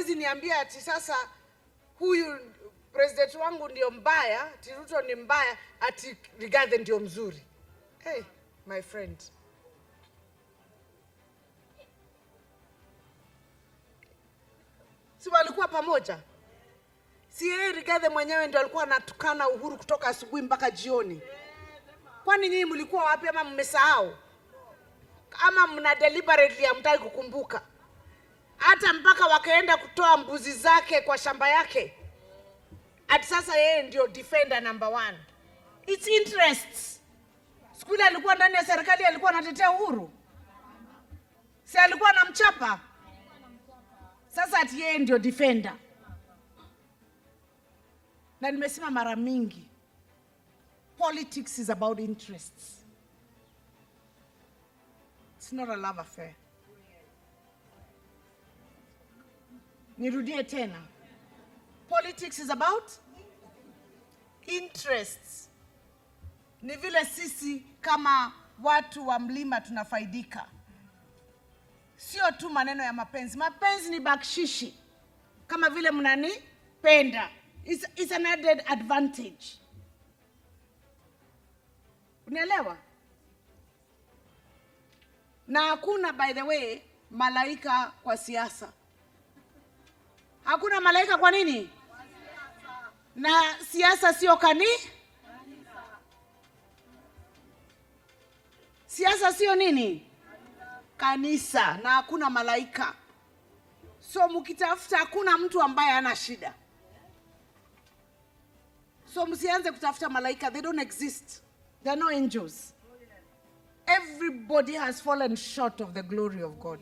huwezi niambia ati sasa huyu president wangu ndio mbaya, ati Ruto ni mbaya, ati Rigathi ndio mzuri. Hey, my friend. Si walikuwa pamoja? Si yeye Rigathi mwenyewe ndio alikuwa anatukana Uhuru kutoka asubuhi mpaka jioni? Kwani nyinyi mlikuwa wapi ama mmesahau? Ama mna deliberately hamtaki kukumbuka? Hata mpaka wakaenda kutoa mbuzi zake kwa shamba yake. Ati sasa yeye ndio defender number 1. It's interests. Siku ile alikuwa ndani ya serikali alikuwa anatetea Uhuru. Si alikuwa anamchapa? Sasa ati yeye ndio defender. Na nimesema mara mingi, politics is about interests. It's not a love affair. Nirudie tena. Politics is about interests. Ni vile sisi kama watu wa mlima tunafaidika. Sio tu maneno ya mapenzi. Mapenzi ni bakshishi. Kama vile mnanipenda. It's an added advantage. Unaelewa? Na hakuna, by the way, malaika kwa siasa. Hakuna malaika kwa nini? Na siasa sio siasa sio nini? Kanisa. Na hakuna malaika. So mkitafuta, hakuna mtu ambaye hana shida. So msianze kutafuta malaika. They don't exist. There are no angels. Everybody has fallen short of the glory of God.